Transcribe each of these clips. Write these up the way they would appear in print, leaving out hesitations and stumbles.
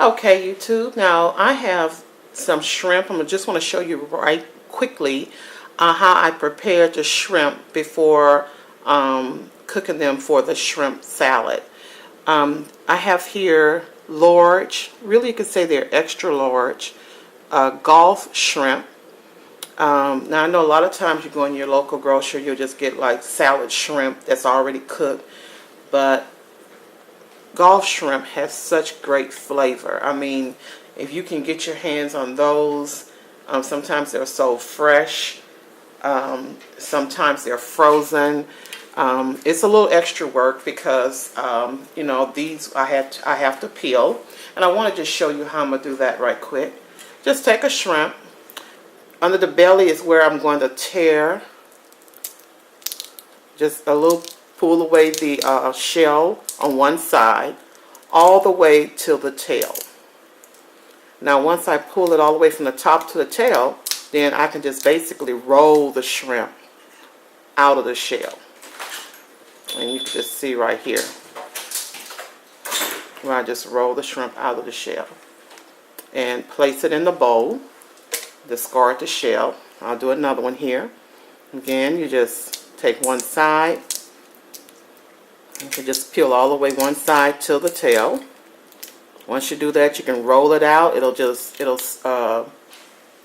Okay, YouTube. Now I have some shrimp. I just want to show you right quickly how I prepared the shrimp before cooking them for the shrimp salad. I have here large, really you could say they're extra large, Gulf shrimp. Now I know a lot of times you go in your local grocery, you'll just get like salad shrimp that's already cooked, but Gulf shrimp has such great flavor. I mean, if you can get your hands on those, sometimes they're so fresh, sometimes they're frozen. It's a little extra work because you know, these I have to peel, and I want to just show you how I'm gonna do that right quick. Just take a shrimp. Under the belly is where I'm going to tear just a little, pull away the shell on one side all the way till the tail. Now once I pull it all the way from the top to the tail, then I can just basically roll the shrimp out of the shell. And you can just see right here where I just roll the shrimp out of the shell and place it in the bowl. Discard the shell. I'll do another one here. Again, you just take one side. You can just peel all the way one side till the tail. Once you do that, you can roll it out. It'll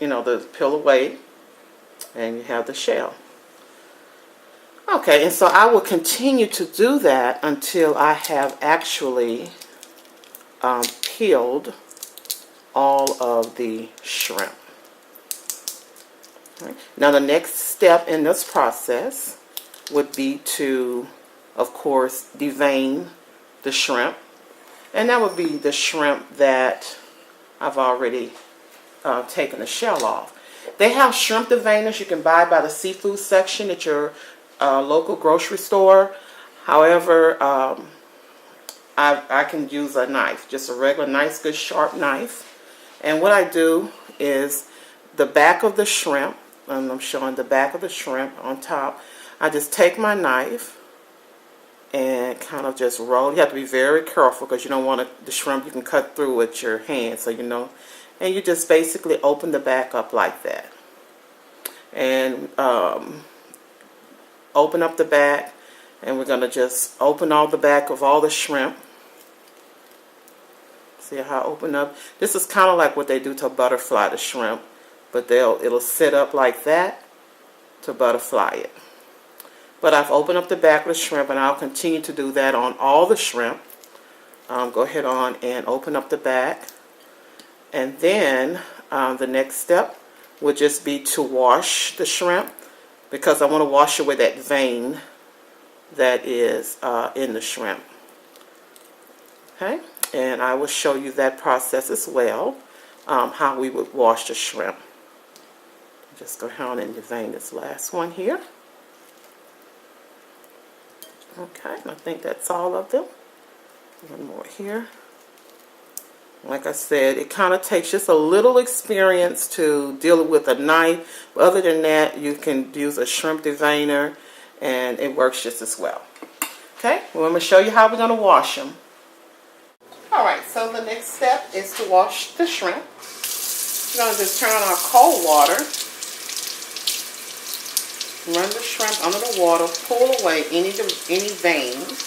you know, the peel away, and you have the shell. Okay, and so I will continue to do that until I have actually peeled all of the shrimp. Right. Now the next step in this process would be to, of course, devein the shrimp, and that would be the shrimp that I've already taken the shell off. They have shrimp deveiners you can buy by the seafood section at your local grocery store. However, I can use a knife, just a regular nice good sharp knife, and what I do is the back of the shrimp, and I'm showing the back of the shrimp on top, I just take my knife and kind of just roll. You have to be very careful because you don't want the shrimp you can cut through with your hand, so you know, and you just basically open the back up like that, and open up the back, and we're going to just open all the back of all the shrimp. See how I open up? This is kind of like what they do to butterfly the shrimp, but it'll sit up like that to butterfly it. But I've opened up the back of the shrimp, and I'll continue to do that on all the shrimp. Go ahead on and open up the back, and then the next step would just be to wash the shrimp, because I want to wash away that vein that is in the shrimp. Okay, and I will show you that process as well, how we would wash the shrimp. Just go ahead and devein this last one here. Okay, I think that's all of them. One more here. Like I said, it kind of takes just a little experience to deal with a knife. But other than that, you can use a shrimp deveiner, and it works just as well. Okay, well, I'm going to show you how we're going to wash them. Alright, so the next step is to wash the shrimp. We're going to just turn on our cold water. Run the shrimp under the water, pull away any veins.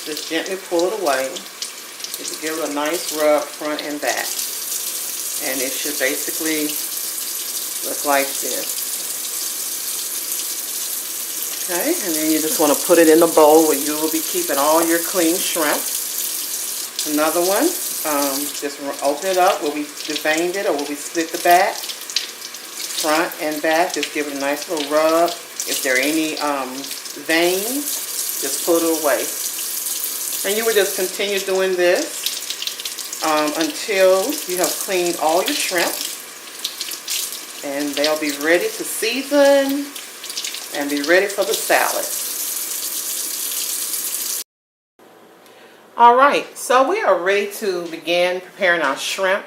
Just gently pull it away. Just give it a nice rub front and back. And it should basically look like this. Okay, and then you just want to put it in the bowl where you will be keeping all your clean shrimp. Another one, just open it up where we deveined it or where we split the back. Front and back, just give it a nice little rub. If there are any veins, just pull it away. And you would just continue doing this until you have cleaned all your shrimp, and they'll be ready to season and be ready for the salad. Alright, so we are ready to begin preparing our shrimp.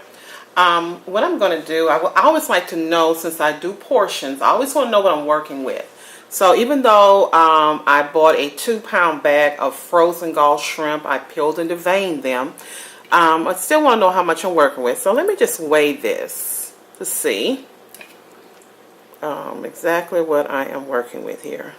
What I'm going to do, I always like to know, since I do portions, I always want to know what I'm working with. So even though I bought a 2-pound bag of frozen Gulf shrimp, I peeled and deveined them, I still want to know how much I'm working with. So let me just weigh this to see exactly what I am working with here.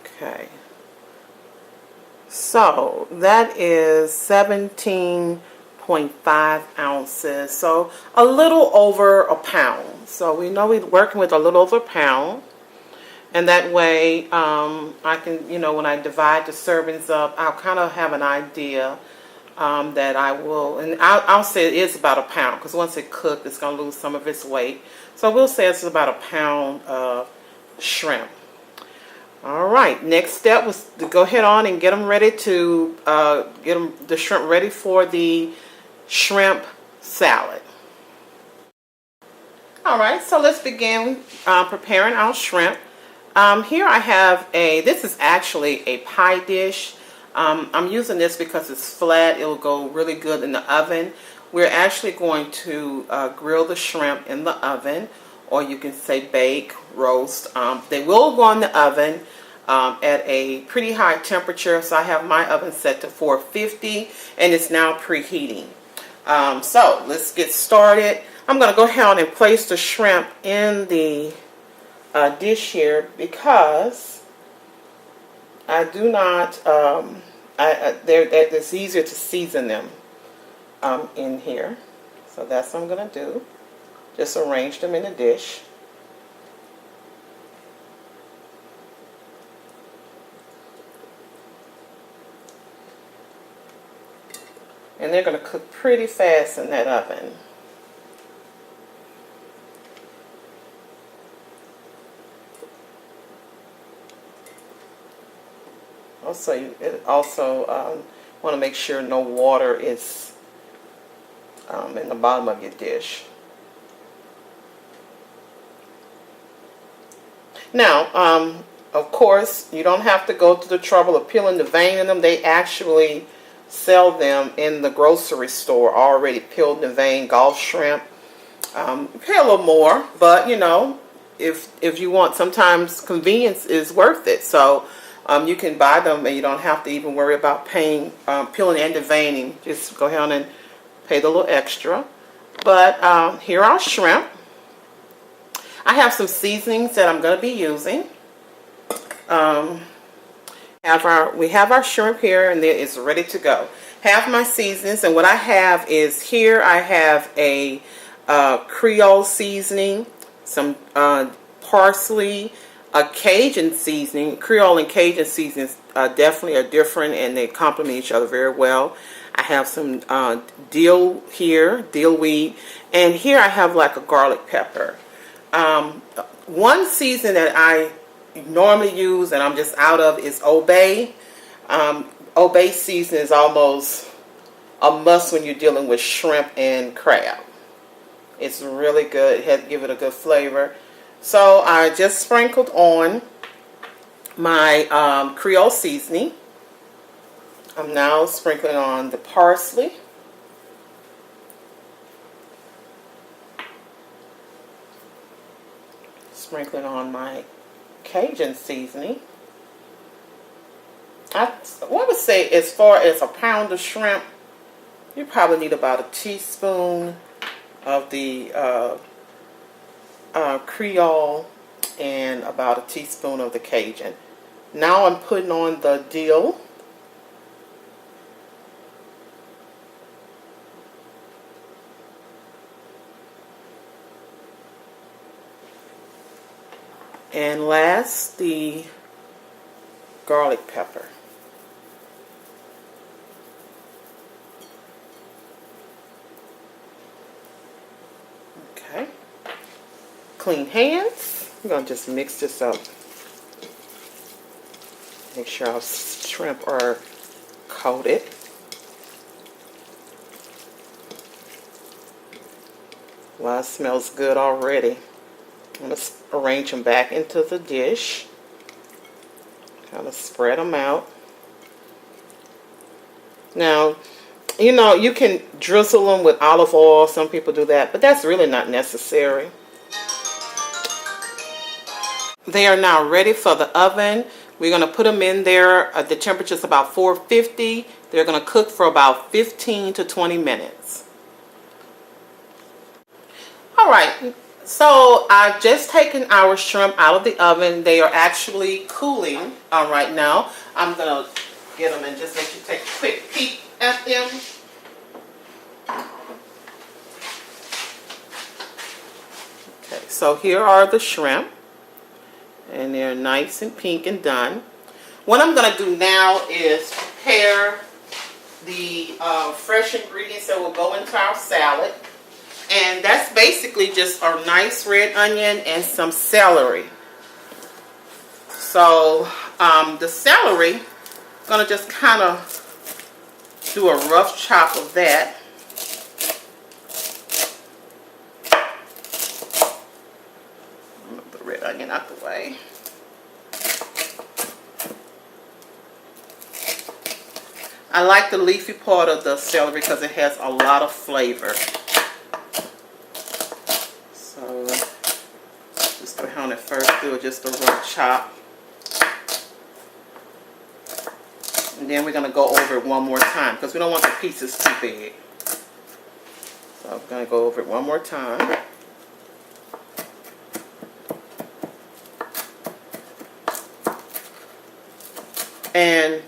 Okay. So that is 17.5 ounces. So a little over a pound. So we know we're working with a little over a pound. And that way I can, when I divide the servings up, I'll kind of have an idea that I will, and I'll say it is about a pound, because once it cooked, it's going to lose some of its weight. So we'll say it's about a pound of shrimp. All right, next step was to go ahead on and get them ready to, the shrimp ready for the shrimp salad. All right, so let's begin preparing our shrimp. Here I have this is actually a pie dish. I'm using this because it's flat. It'll go really good in the oven. We're actually going to grill the shrimp in the oven, or you can say bake, roast. They will go in the oven at a pretty high temperature. So I have my oven set to 450 and it's now preheating. So let's get started. I'm going to go ahead and place the shrimp in the dish here, because I do not, it's easier to season them in here. So that's what I'm going to do. Just arrange them in a dish. And they're going to cook pretty fast in that oven. Also, want to make sure no water is in the bottom of your dish. Now, of course, you don't have to go to the trouble of peeling the vein in them. They actually sell them in the grocery store already peeled in the vein, Gulf shrimp. Pay a little more, but if you want, sometimes convenience is worth it. So you can buy them and you don't have to even worry about paying peeling and deveining. Just go ahead and pay the little extra. But here are our shrimp. I have some seasonings that I'm going to be using. We have our shrimp here, and it's ready to go. Have my seasonings, and what I have is here I have a Creole seasoning, some parsley, a Cajun seasoning. Creole and Cajun seasonings definitely are different, and they complement each other very well. I have some dill here, dill weed, and here I have like a garlic pepper. One season that I normally use and I'm just out of is Obey. Obey season is almost a must when you're dealing with shrimp and crab. It's really good. It has to give it a good flavor. So I just sprinkled on my Creole seasoning. I'm now sprinkling on the parsley. Sprinkling on my Cajun seasoning. I would say as far as a pound of shrimp, you probably need about a teaspoon of the Creole and about a teaspoon of the Cajun. Now I'm putting on the dill. And last, the garlic pepper. Okay. Clean hands. I'm going to just mix this up. Make sure our shrimp are coated. Well, it smells good already. I'm going to arrange them back into the dish. Kind of spread them out. Now, you can drizzle them with olive oil. Some people do that, but that's really not necessary. They are now ready for the oven. We're going to put them in there. The temperature is about 450. They're going to cook for about 15 to 20 minutes. All right, so I've just taken our shrimp out of the oven. They are actually cooling right now. I'm going to get them and just let you take a quick peek at them. Okay, so here are the shrimp. And they're nice and pink and done. What I'm going to do now is prepare the fresh ingredients that will go into our salad. And that's basically just a nice red onion and some celery. So the celery, I'm going to just kind of do a rough chop of that. Move the red onion out the way. I like the leafy part of the celery because it has a lot of flavor. So just go ahead and first do just a rough chop. And then we're going to go over it one more time because we don't want the pieces too big. So I'm going to go over it one more time. And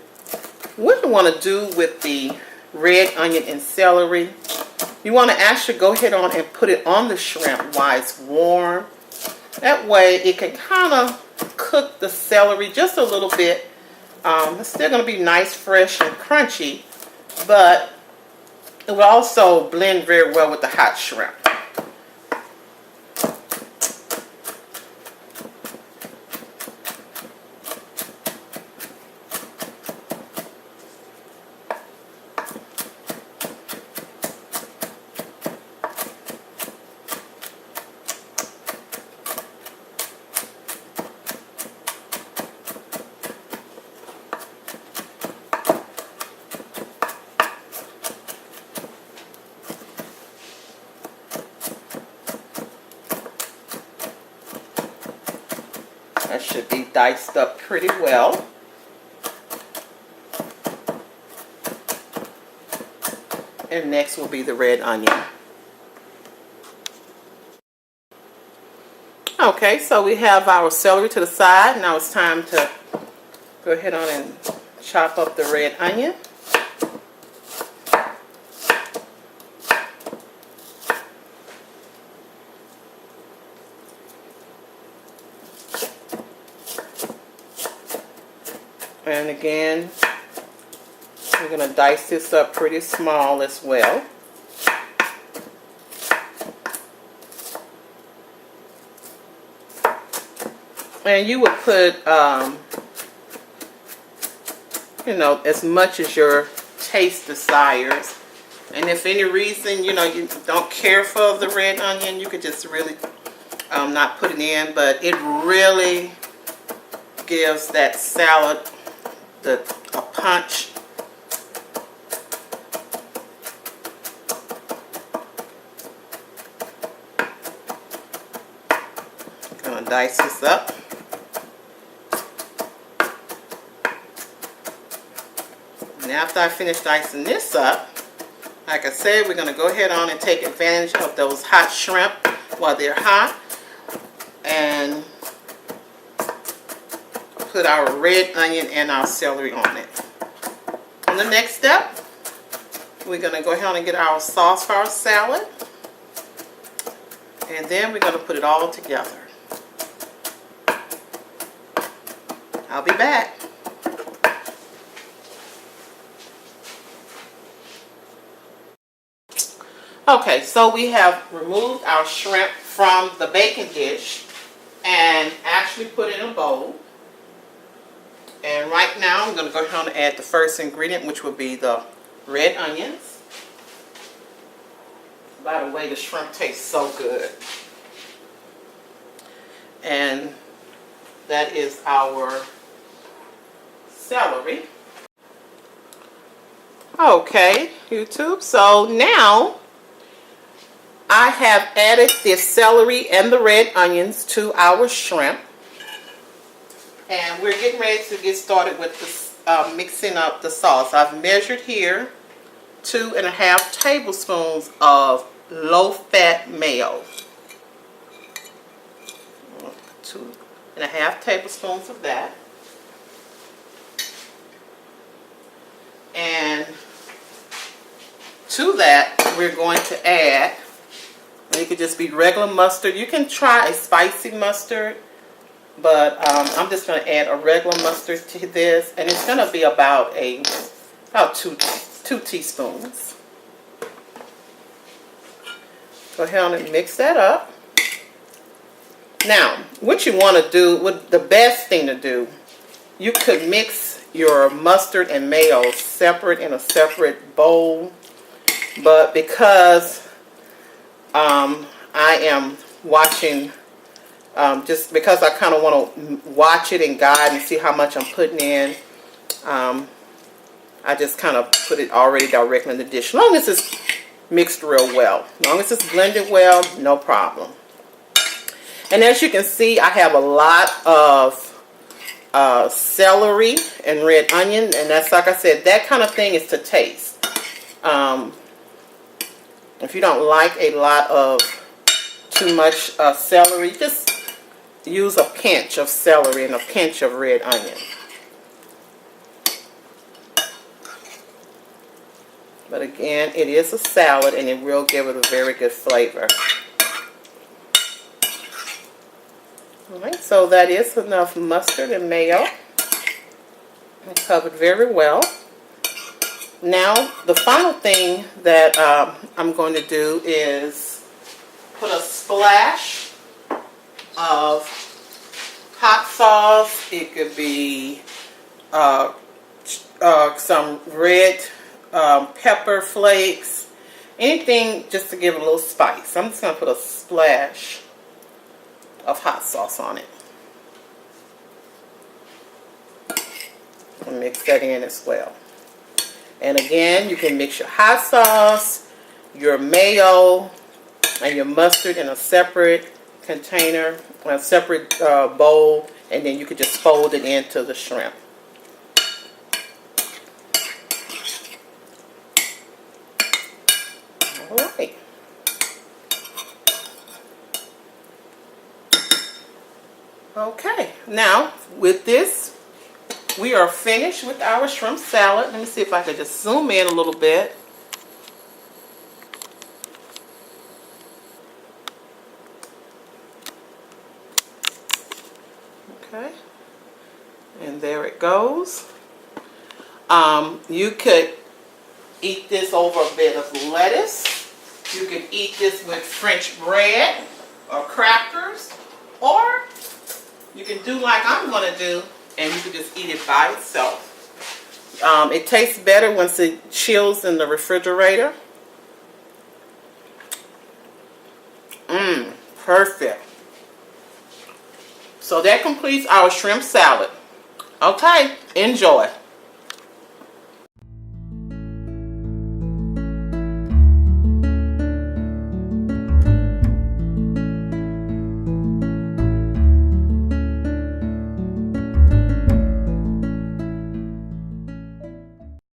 what you want to do with the red onion and celery, you want to actually go ahead on and put it on the shrimp while it's warm. That way it can kind of cook the celery just a little bit. It's still going to be nice, fresh, and crunchy, but it will also blend very well with the hot shrimp. That should be diced up pretty well. And next will be the red onion. Okay, so we have our celery to the side. Now it's time to go ahead on and chop up the red onion. And again, we're going to dice this up pretty small as well. And you would put, you know, as much as your taste desires. And if any reason, you know, you don't care for the red onion, you could just really not put it in. But it really gives that salad a punch. Gonna dice this up. And after I finish dicing this up, like I said, we're gonna go ahead on and take advantage of those hot shrimp while they're hot and put our red onion and our celery on it. On the next step, we're going to go ahead and get our sauce for our salad. And then we're going to put it all together. I'll be back. Okay, so we have removed our shrimp from the baking dish and actually put it in a bowl. And right now I'm going to go ahead and add the first ingredient, which will be the red onions. By the way, the shrimp tastes so good. And that is our celery. Okay, YouTube. So now I have added the celery and the red onions to our shrimp. And we're getting ready to get started with the, mixing up the sauce. I've measured here 2.5 tablespoons of low-fat mayo. 2.5 tablespoons of that. And to that, we're going to add, it could just be regular mustard. You can try a spicy mustard, but I'm just going to add a regular mustard to this, and it's going to be about two teaspoons. Go ahead and mix that up. Now, what you want to do, the best thing to do, you could mix your mustard and mayo separate in a separate bowl, but because I am watching, just because I kind of want to watch it and guide and see how much I'm putting in, I just kind of put it already directly in the dish. As long as it's mixed real well, as long as it's blended well, no problem. And as you can see, I have a lot of celery and red onion, and that's, like I said, that kind of thing is to taste. If you don't like a lot of too much celery, just use a pinch of celery and a pinch of red onion. But again, it is a salad, and it will give it a very good flavor. Alright, so that is enough mustard and mayo. It's covered very well. Now, the final thing that I'm going to do is put a splash of hot sauce. It could be some red pepper flakes, anything just to give it a little spice. I'm just going to put a splash of hot sauce on it. And mix that in as well. And again, you can mix your hot sauce, your mayo, and your mustard in a separate container, a separate bowl, and then you could just fold it into the shrimp. Alright. Okay, now with this, we are finished with our shrimp salad. Let me see if I can just zoom in a little bit. Okay, and there it goes. You could eat this over a bit of lettuce. You could eat this with French bread or crackers, or you can do like I'm going to do, and you can just eat it by itself. It tastes better once it chills in the refrigerator. Perfect. So that completes our shrimp salad. Okay, enjoy.